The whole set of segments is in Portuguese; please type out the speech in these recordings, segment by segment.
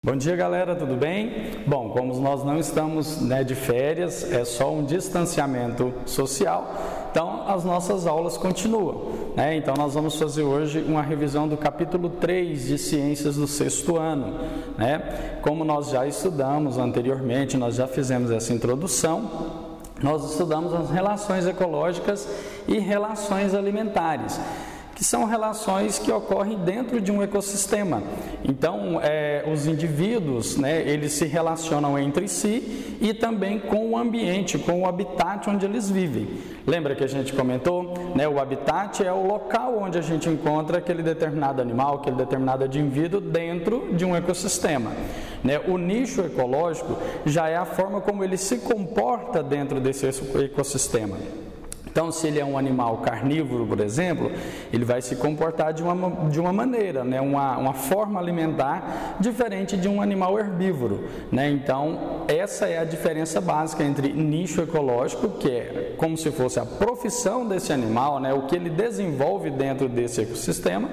Bom dia, galera, tudo bem? Bom, como nós não estamos de férias, é só um distanciamento social, então as nossas aulas continuam. Então nós vamos fazer hoje uma revisão do capítulo 3 de Ciências do sexto ano. Como nós já estudamos anteriormente, nós já fizemos essa introdução, nós estudamos as relações ecológicas e relações alimentares, que são relações que ocorrem dentro de um ecossistema. Então, os indivíduos, eles se relacionam entre si e também com o ambiente, com o habitat onde eles vivem. Lembra que a gente comentou? O habitat é o local onde a gente encontra aquele determinado animal, aquele determinado indivíduo dentro de um ecossistema. O nicho ecológico já é a forma como ele se comporta dentro desse ecossistema. Então, se ele é um animal carnívoro, por exemplo, ele vai se comportar de uma maneira, uma forma alimentar diferente de um animal herbívoro. Então, essa é a diferença básica entre nicho ecológico, que é como se fosse a profissão desse animal, o que ele desenvolve dentro desse ecossistema,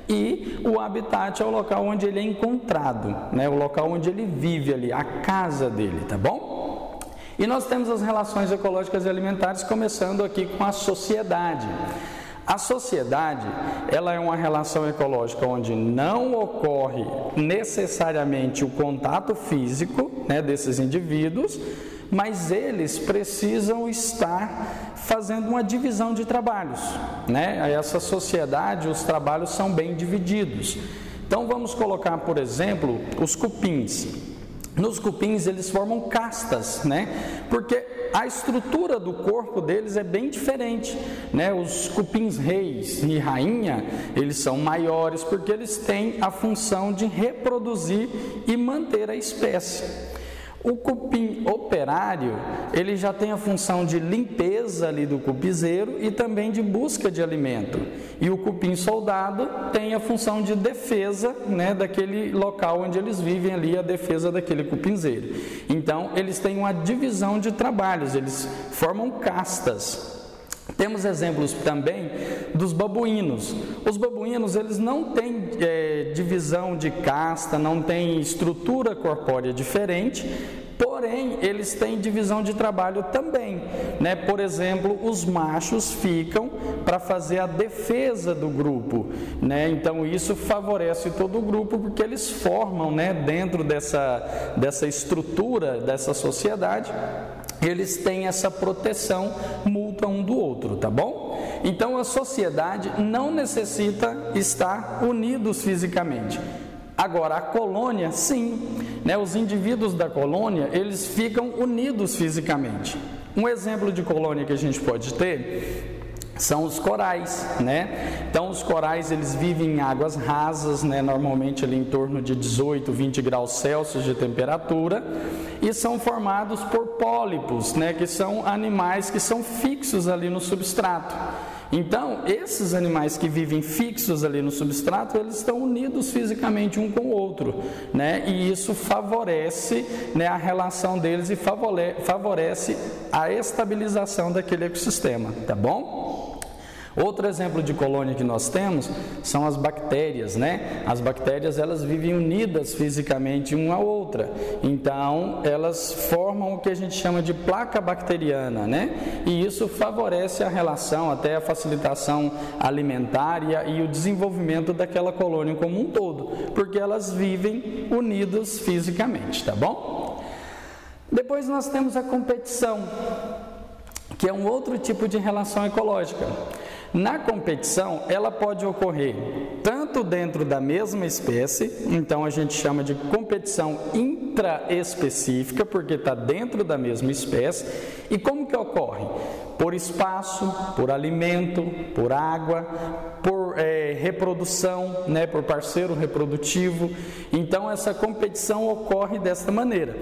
e o habitat é o local onde ele é encontrado, o local onde ele vive ali, a casa dele, tá bom? E nós temos as relações ecológicas e alimentares, começando aqui com a sociedade. A sociedade, ela é uma relação ecológica onde não ocorre necessariamente o contato físico desses indivíduos, mas eles precisam estar fazendo uma divisão de trabalhos. Essa sociedade, os trabalhos são bem divididos. Então vamos colocar, por exemplo, os cupins. Nos cupins eles formam castas, porque a estrutura do corpo deles é bem diferente, Os cupins reis e rainha, eles são maiores porque eles têm a função de reproduzir e manter a espécie. O cupim operário, ele já tem a função de limpeza ali do cupizeiro e também de busca de alimento. E o cupim soldado tem a função de defesa, daquele local onde eles vivem ali, a defesa daquele cupinzeiro. Então, eles têm uma divisão de trabalhos, eles formam castas. Temos exemplos também dos babuínos. Os babuínos, eles não têm divisão de casta, não têm estrutura corpórea diferente, porém, eles têm divisão de trabalho também. Por exemplo, os machos ficam para fazer a defesa do grupo. Então, isso favorece todo o grupo, porque eles formam, dentro dessa estrutura, dessa sociedade, eles têm essa proteção mútua um do outro, tá bom? Então, a sociedade não necessita estar unidos fisicamente. Agora, a colônia, sim, os indivíduos da colônia, eles ficam unidos fisicamente. Um exemplo de colônia que a gente pode ter são os corais, Então, os corais, eles vivem em águas rasas, normalmente ali em torno de 18, 20 graus Celsius de temperatura, e são formados por pólipos, que são animais que são fixos ali no substrato. Então, esses animais que vivem fixos ali no substrato, eles estão unidos fisicamente um com o outro, E isso favorece, a relação deles e favorece a estabilização daquele ecossistema, tá bom? Outro exemplo de colônia que nós temos são as bactérias, As bactérias, elas vivem unidas fisicamente uma à outra. Então, elas formam o que a gente chama de placa bacteriana, E isso favorece a relação, até a facilitação alimentar e o desenvolvimento daquela colônia como um todo, porque elas vivem unidas fisicamente, tá bom? Depois nós temos a competição, que é um outro tipo de relação ecológica. Na competição, ela pode ocorrer tanto dentro da mesma espécie, então a gente chama de competição intraespecífica, porque está dentro da mesma espécie. E como que ocorre? Por espaço, por alimento, por água, por reprodução, por parceiro reprodutivo. Então, essa competição ocorre desta maneira.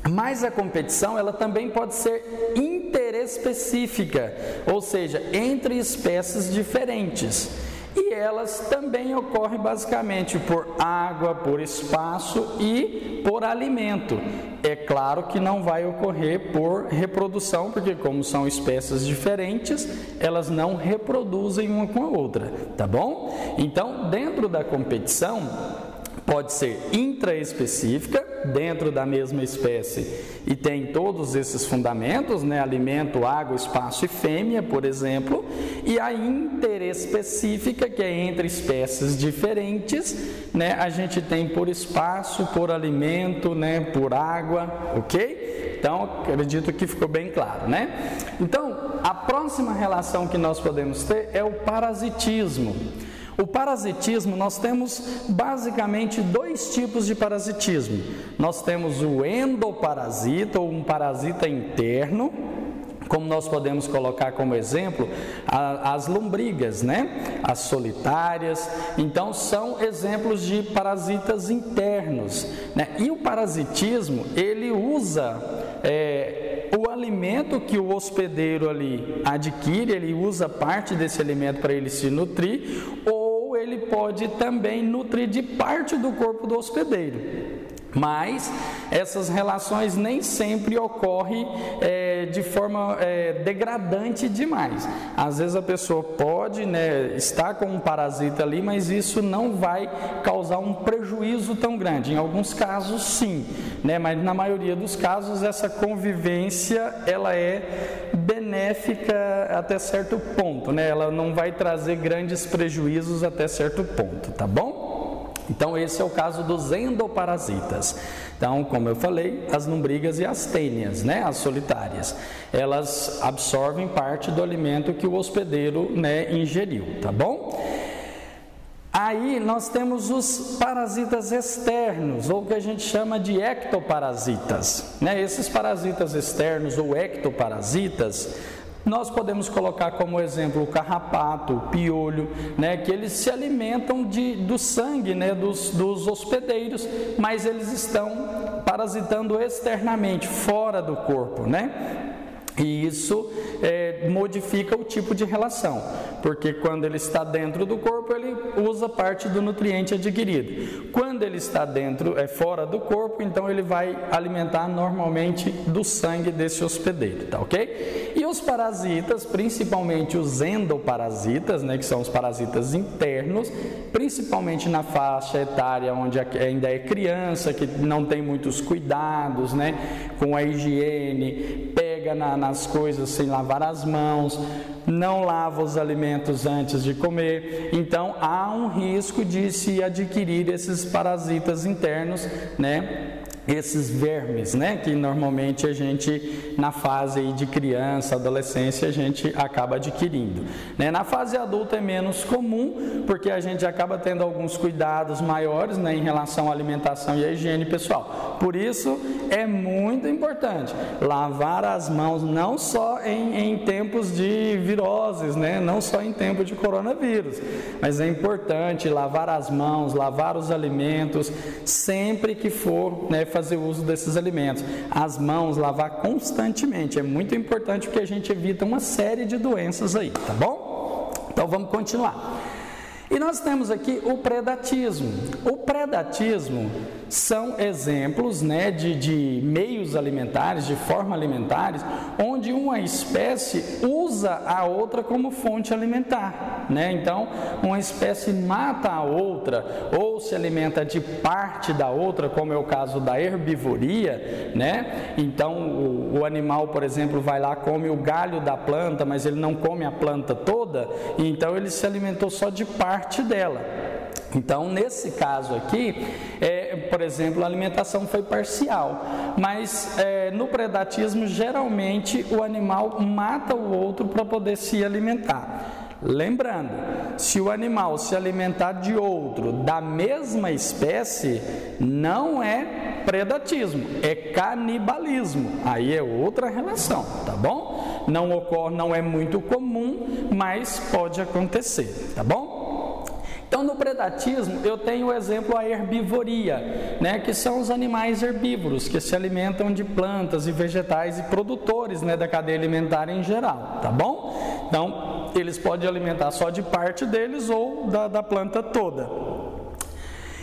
Mas a competição, ela também pode ser interespecífica, ou seja, entre espécies diferentes. E elas também ocorrem basicamente por água, por espaço e por alimento. É claro que não vai ocorrer por reprodução, porque como são espécies diferentes, elas não reproduzem uma com a outra, tá bom? Então, dentro da competição, pode ser intraespecífica, dentro da mesma espécie, e tem todos esses fundamentos, né? Alimento, água, espaço e fêmea, por exemplo, e a interespecífica, que é entre espécies diferentes, né? A gente tem por espaço, por alimento, né? Por água, ok? Então, acredito que ficou bem claro, né? Então, a próxima relação que nós podemos ter é o parasitismo. O parasitismo, nós temos basicamente dois tipos de parasitismo. Nós temos o endoparasita, ou um parasita interno, como nós podemos colocar como exemplo as lombrigas, né? As solitárias. Então, são exemplos de parasitas internos, né? E o parasitismo, ele usa o alimento que o hospedeiro ali adquire, ele usa parte desse alimento para ele se nutrir, ou ele pode também nutrir de parte do corpo do hospedeiro. Mas essas relações nem sempre ocorrem de forma degradante demais. Às vezes a pessoa pode, né, estar com um parasita ali, mas isso não vai causar um prejuízo tão grande. Em alguns casos sim, né, mas na maioria dos casos essa convivência ela é benéfica até certo ponto, né? Ela não vai trazer grandes prejuízos até certo ponto, tá bom? Então, esse é o caso dos endoparasitas. Então, como eu falei, as lombrigas e as tênias, né, as solitárias, elas absorvem parte do alimento que o hospedeiro, né, ingeriu, tá bom? Aí nós temos os parasitas externos, ou que a gente chama de ectoparasitas, né? Esses parasitas externos ou ectoparasitas, nós podemos colocar como exemplo o carrapato, o piolho, né, que eles se alimentam do sangue, né, dos hospedeiros, mas eles estão parasitando externamente, fora do corpo, né? E isso modifica o tipo de relação, porque quando ele está dentro do corpo, ele usa parte do nutriente adquirido. Quando ele está fora do corpo, então ele vai alimentar normalmente do sangue desse hospedeiro, tá ok? E os parasitas, principalmente os endoparasitas, né, que são os parasitas internos, principalmente na faixa etária onde ainda é criança, que não tem muitos cuidados, né, com a higiene, pega nas coisas sem lavar as mãos, não lava os alimentos antes de comer, então há um risco de se adquirir esses parasitas internos, né? Esses vermes, né, que normalmente a gente, na fase aí de criança, adolescência, a gente acaba adquirindo, né? Na fase adulta é menos comum, porque a gente acaba tendo alguns cuidados maiores, né, em relação à alimentação e à higiene pessoal. Por isso, é muito importante lavar as mãos, não só em tempos de viroses, né, não só em tempo de coronavírus, mas é importante lavar as mãos, lavar os alimentos, sempre que for, né, fazer uso desses alimentos. As mãos, lavar constantemente, é muito importante porque a gente evita uma série de doenças aí, tá bom? Então vamos continuar. E nós temos aqui o predatismo. O predatismo são exemplos, né, de meios alimentares, de forma alimentares, onde uma espécie usa a outra como fonte alimentar, né? Então, uma espécie mata a outra ou se alimenta de parte da outra, como é o caso da herbivoria, né? Então, o animal, por exemplo, vai lá, come o galho da planta, mas ele não come a planta toda, então ele se alimentou só de parte dela. Então, nesse caso aqui, por exemplo, a alimentação foi parcial, mas no predatismo, geralmente, o animal mata o outro para poder se alimentar. Lembrando, se o animal se alimentar de outro da mesma espécie, não é predatismo, é canibalismo. Aí é outra relação, tá bom? Não ocorre, não é muito comum, mas pode acontecer, tá bom? Então, no predatismo, eu tenho o exemplo a herbivoria, né, que são os animais herbívoros, que se alimentam de plantas e vegetais e produtores, né, da cadeia alimentar em geral, tá bom? Então, eles podem alimentar só de parte deles ou da planta toda.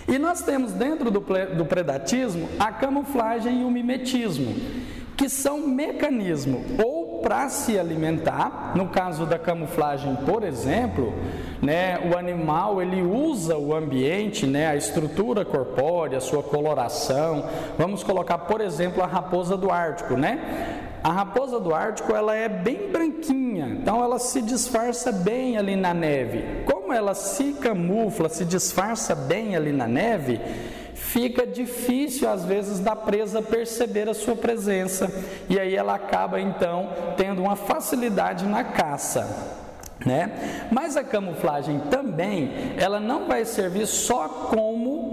E nós temos dentro do predatismo a camuflagem e o mimetismo, que são mecanismos ou para se alimentar. No caso da camuflagem, por exemplo, né, o animal ele usa o ambiente, né, a estrutura corpórea, a sua coloração. Vamos colocar, por exemplo, a raposa do Ártico, né? A raposa do Ártico, ela é bem branquinha, então ela se disfarça bem ali na neve. Como ela se camufla, se disfarça bem ali na neve, fica difícil às vezes da presa perceber a sua presença, e aí ela acaba então tendo uma facilidade na caça, né? Mas a camuflagem também, ela não vai servir só como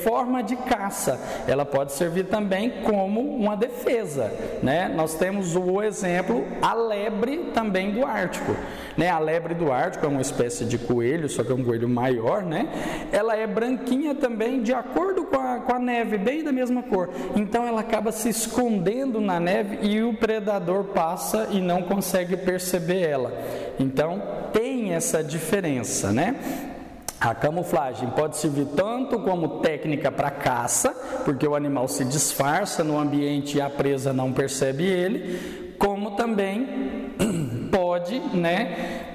forma de caça, ela pode servir também como uma defesa, né? Nós temos o exemplo, a lebre também do Ártico, né? A lebre do Ártico é uma espécie de coelho, só que é um coelho maior, né? Ela é branquinha também, de acordo com a neve, bem da mesma cor, então ela acaba se escondendo na neve e o predador passa e não consegue perceber ela. Então tem essa diferença, né? A camuflagem pode servir tanto como técnica para caça, porque o animal se disfarça no ambiente e a presa não percebe ele, como também pode, né,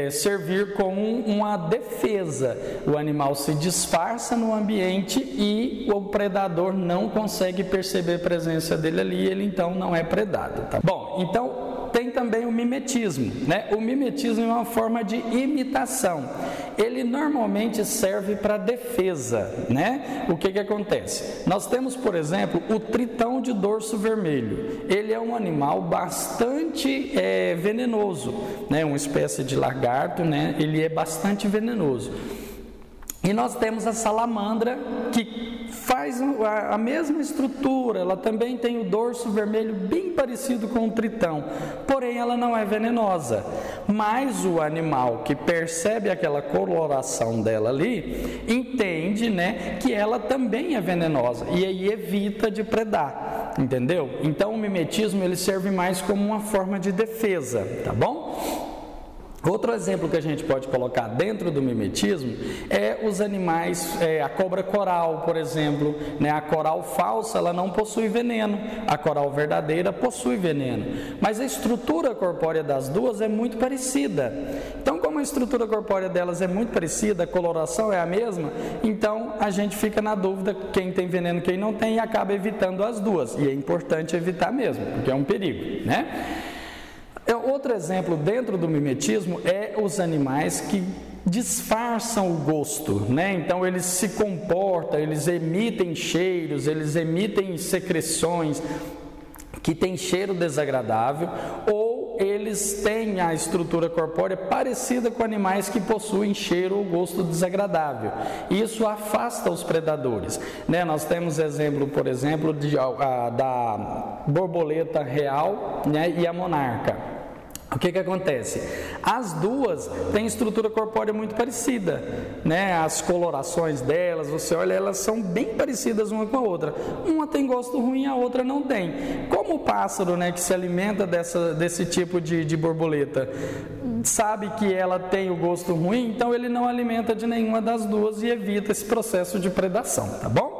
servir como uma defesa. O animal se disfarça no ambiente e o predador não consegue perceber a presença dele ali, ele então não é predado. Tá? Bom, então tem também o mimetismo, né? O mimetismo é uma forma de imitação. Ele normalmente serve para defesa, né? O que acontece? Nós temos, por exemplo, o tritão de dorso vermelho. Ele é um animal bastante venenoso, né? Uma espécie de lagarto, né? Ele é bastante venenoso. E nós temos a salamandra, que faz a mesma estrutura, ela também tem o dorso vermelho bem parecido com o tritão, porém ela não é venenosa. Mas o animal que percebe aquela coloração dela ali, entende, né, que ela também é venenosa e aí evita de predar, entendeu? Então o mimetismo ele serve mais como uma forma de defesa, tá bom? Outro exemplo que a gente pode colocar dentro do mimetismo é os animais, a cobra coral, por exemplo, né? A coral falsa, ela não possui veneno, a coral verdadeira possui veneno, mas a estrutura corpórea das duas é muito parecida. Então, como a estrutura corpórea delas é muito parecida, a coloração é a mesma, então a gente fica na dúvida quem tem veneno, quem não tem, e acaba evitando as duas, e é importante evitar mesmo, porque é um perigo, né? Outro exemplo dentro do mimetismo é os animais que disfarçam o gosto, né? Então eles se comportam, eles emitem cheiros, eles emitem secreções que têm cheiro desagradável, ou eles têm a estrutura corpórea parecida com animais que possuem cheiro ou gosto desagradável. Isso afasta os predadores, né? Nós temos exemplo, por exemplo, da borboleta real, né, e a monarca. O que acontece? As duas têm estrutura corpórea muito parecida, né? As colorações delas, você olha, elas são bem parecidas uma com a outra. Uma tem gosto ruim, a outra não tem. Como o pássaro, né, que se alimenta desse tipo de borboleta sabe que ela tem o gosto ruim, então ele não alimenta de nenhuma das duas e evita esse processo de predação, tá bom?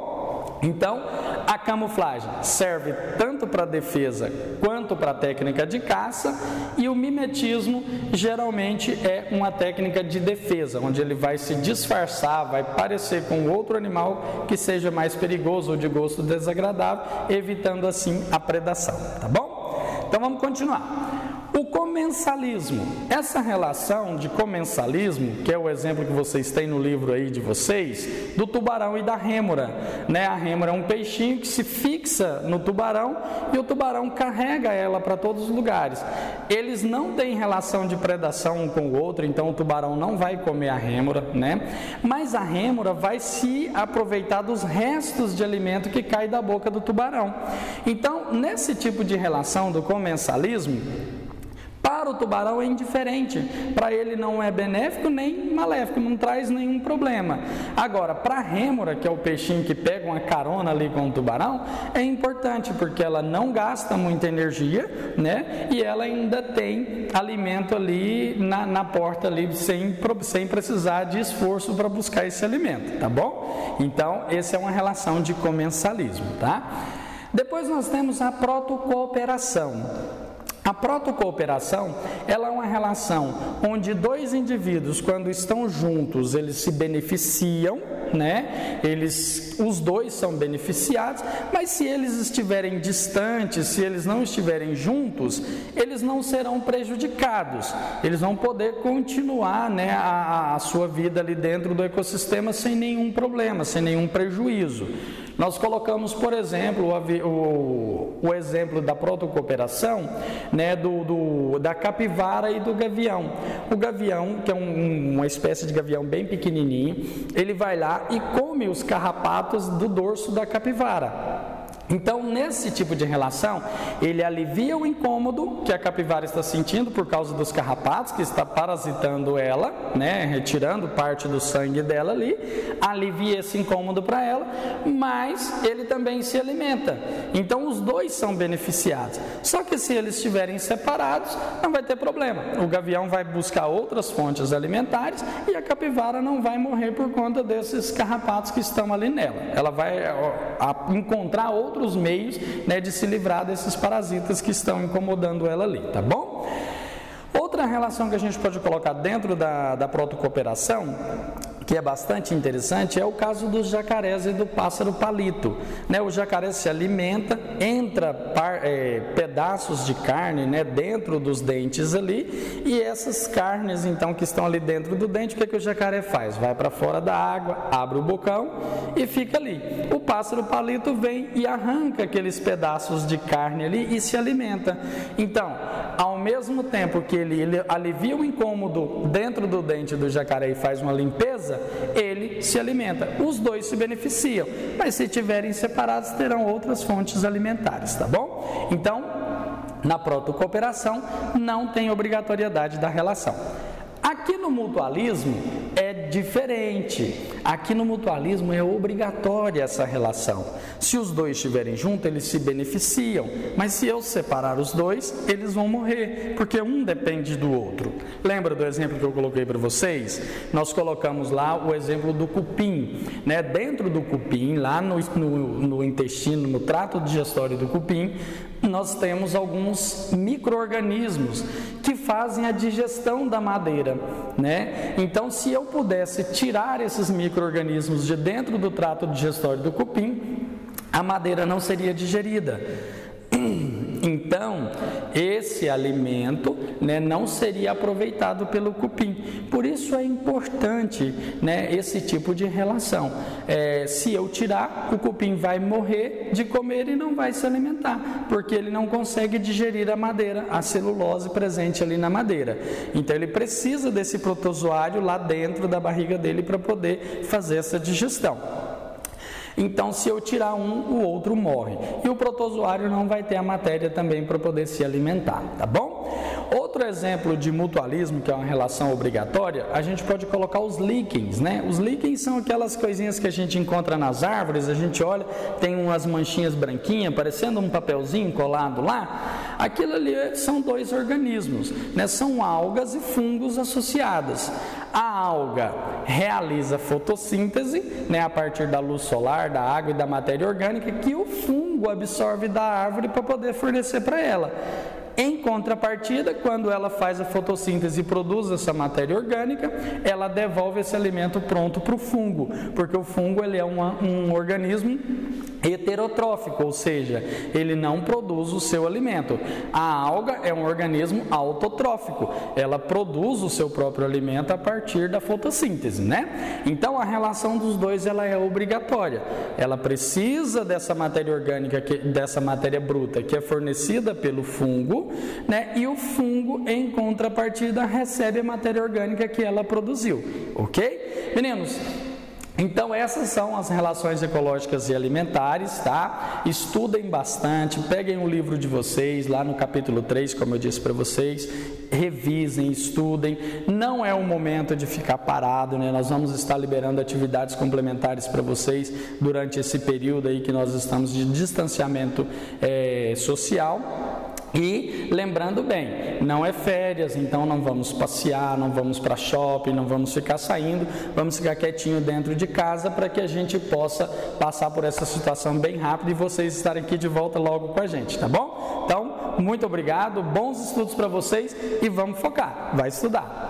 Então, a camuflagem serve tanto para defesa quanto para técnica de caça, e o mimetismo geralmente é uma técnica de defesa, onde ele vai se disfarçar, vai parecer com outro animal que seja mais perigoso ou de gosto desagradável, evitando assim a predação, tá bom? Então vamos continuar. O comensalismo, essa relação de comensalismo, que é o exemplo que vocês têm no livro aí de vocês, do tubarão e da rêmora, né? A rêmora é um peixinho que se fixa no tubarão e o tubarão carrega ela para todos os lugares. Eles não têm relação de predação um com o outro, então o tubarão não vai comer a rêmora, né? Mas a rêmora vai se aproveitar dos restos de alimento que cai da boca do tubarão. Então, nesse tipo de relação do comensalismo, para o tubarão é indiferente, para ele não é benéfico nem maléfico, não traz nenhum problema. Agora, para a rêmora, que é o peixinho que pega uma carona ali com o tubarão, é importante porque ela não gasta muita energia, né? E ela ainda tem alimento ali na porta ali, sem precisar de esforço para buscar esse alimento, tá bom? Então, essa é uma relação de comensalismo, tá? Depois nós temos a protocooperação. A protocooperação, ela é uma relação onde dois indivíduos, quando estão juntos, eles se beneficiam, né? Os dois são beneficiados, mas se eles estiverem distantes, se eles não estiverem juntos, eles não serão prejudicados. Eles vão poder continuar, né, a sua vida ali dentro do ecossistema sem nenhum problema, sem nenhum prejuízo. Nós colocamos, por exemplo, o exemplo da protocooperação, né, da capivara e do gavião. O gavião, que é uma espécie de gavião bem pequenininho, ele vai lá e come os carrapatos do dorso da capivara. Então, nesse tipo de relação, ele alivia o incômodo que a capivara está sentindo por causa dos carrapatos, que está parasitando ela, né, retirando parte do sangue dela ali, alivia esse incômodo para ela, mas ele também se alimenta. Então, os dois são beneficiados. Só que se eles estiverem separados, não vai ter problema. O gavião vai buscar outras fontes alimentares e a capivara não vai morrer por conta desses carrapatos que estão ali nela. Ela vai encontrar outros meios, né, de se livrar desses parasitas que estão incomodando ela ali, tá bom? Outra relação que a gente pode colocar dentro da protocooperação, que é bastante interessante, é o caso dos jacarés e do pássaro palito, né? O jacaré se alimenta, entra pedaços de carne, né, dentro dos dentes ali, e essas carnes então que estão ali dentro do dente, o que o jacaré faz? Vai para fora da água, abre o bocão e fica ali. O pássaro palito vem e arranca aqueles pedaços de carne ali e se alimenta. Então, ao mesmo tempo que ele alivia o incômodo dentro do dente do jacaré e faz uma limpeza, ele se alimenta. Os dois se beneficiam, mas se estiverem separados, terão outras fontes alimentares, tá bom? Então, na protocooperação, não tem obrigatoriedade da relação. Aqui no mutualismo é diferente. Aqui no mutualismo é obrigatória essa relação. Se os dois estiverem juntos, eles se beneficiam. Mas se eu separar os dois, eles vão morrer, porque um depende do outro. Lembra do exemplo que eu coloquei para vocês? Nós colocamos lá o exemplo do cupim, né? Dentro do cupim, lá no intestino, no trato digestório do cupim, nós temos alguns micro-organismos que fazem a digestão da madeira, né? Então, se eu pudesse tirar esses micro-organismos de dentro do trato digestório do cupim, a madeira não seria digerida. Então, esse alimento, né, não seria aproveitado pelo cupim. Por isso é importante, né, esse tipo de relação. Se eu tirar, o cupim vai morrer de comer e não vai se alimentar, porque ele não consegue digerir a madeira, a celulose presente ali na madeira. Então, ele precisa desse protozoário lá dentro da barriga dele para poder fazer essa digestão. Então, se eu tirar um, o outro morre. E o protozoário não vai ter a matéria também para poder se alimentar, tá bom? Outro exemplo de mutualismo, que é uma relação obrigatória, a gente pode colocar os líquens, né? Os líquens são aquelas coisinhas que a gente encontra nas árvores, a gente olha, tem umas manchinhas branquinhas, parecendo um papelzinho colado lá. Aquilo ali são dois organismos, né? São algas e fungos associados. A alga realiza fotossíntese, né, a partir da luz solar, da água e da matéria orgânica, que o fungo absorve da árvore para poder fornecer para ela. Em contrapartida, quando ela faz a fotossíntese e produz essa matéria orgânica, ela devolve esse alimento pronto para o fungo, porque o fungo ele é um organismo heterotrófico, ou seja, ele não produz o seu alimento. A alga é um organismo autotrófico, ela produz o seu próprio alimento a partir da fotossíntese, né? Então a relação dos dois ela é obrigatória. Ela precisa dessa matéria orgânica, dessa matéria bruta que é fornecida pelo fungo, né? E o fungo, em contrapartida, recebe a matéria orgânica que ela produziu, ok? Meninos, então essas são as relações ecológicas e alimentares, tá? Estudem bastante, peguem o livro de vocês, lá no capítulo 3, como eu disse para vocês, revisem, estudem. Não é o momento de ficar parado, né? Nós vamos estar liberando atividades complementares para vocês durante esse período aí que nós estamos de distanciamento social. E lembrando bem, não é férias, então não vamos passear, não vamos para shopping, não vamos ficar saindo, vamos ficar quietinho dentro de casa para que a gente possa passar por essa situação bem rápido e vocês estarem aqui de volta logo com a gente, tá bom? Então, muito obrigado, bons estudos para vocês e vamos focar, vai estudar!